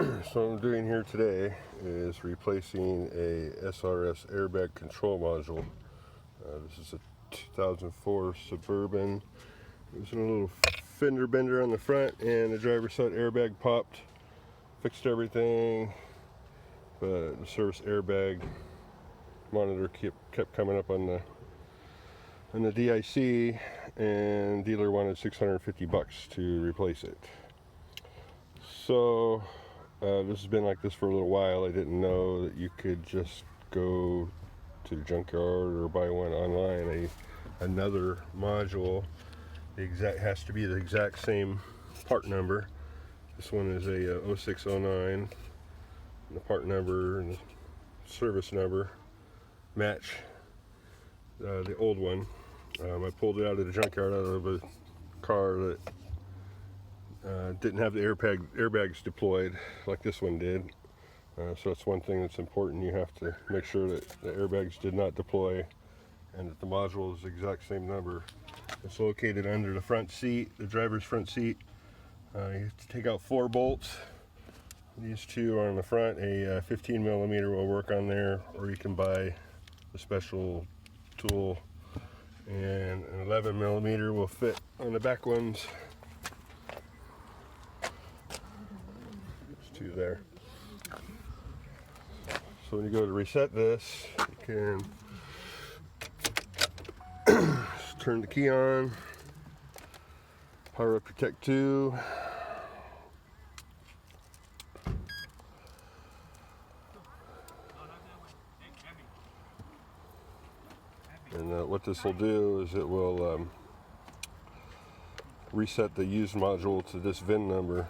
So what I'm doing here today is replacing a SRS airbag control module. This is a 2004 Suburban. There's a little fender bender on the front and the driver's side airbag popped. Fixed everything, but the service airbag monitor kept coming up on the DIC, and dealer wanted $650 to replace it. So this has been like this for a little while. I didn't know that you could just go to the junkyard or buy one online. Another module, has to be the exact same part number. This one is a 0609. The part number and the service number match the old one. I pulled it out of the junkyard, out of a car that didn't have the airbags deployed like this one did. So that's one thing that's important. You have to make sure that the airbags did not deploy and that the module is the exact same number. It's located under the front seat, the driver's front seat. You have to take out 4 bolts. These 2 are on the front. A 15 millimeter will work on there, or you can buy a special tool, and an 11 millimeter will fit on the back ones. There's 2 there. So when you go to reset this, you can turn the key on, power up your Tech2. And what this will do is it will reset the used module to this VIN number.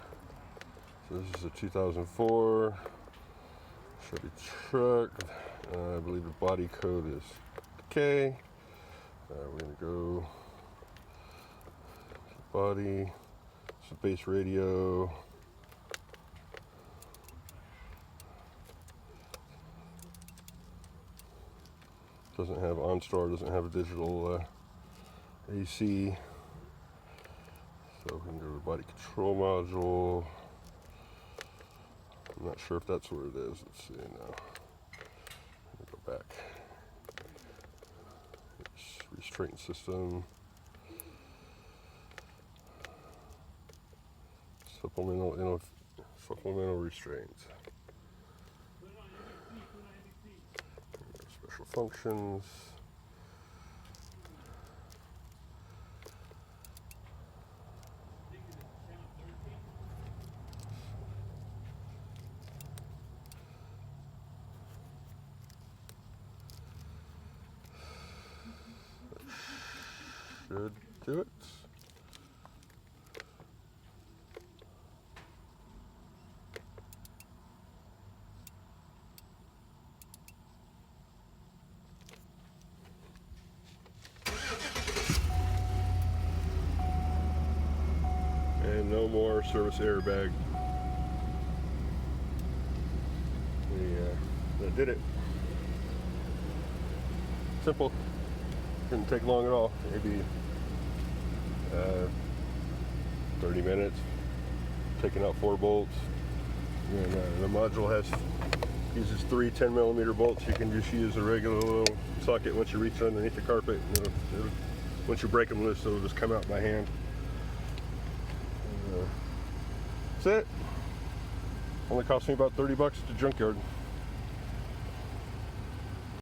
So this is a 2004 Chevy truck. I believe the body code is K. We're going to go body, it's a base radio. Doesn't have OnStar, doesn't have a digital AC. So we can go to body control module. I'm not sure if that's where it is. Let's see now. Let me go back. Restraint system. Supplemental restraints. Special functions. Should do it. And no more service airbag. That did it. Simple. Didn't take long at all. Maybe 30 minutes. Taking out 4 bolts. And the module uses 3 10 millimeter bolts. You can just use a regular little socket once you reach underneath the carpet. Once you break them loose, it'll just come out by hand. That's it. Only cost me about $30 at the junkyard.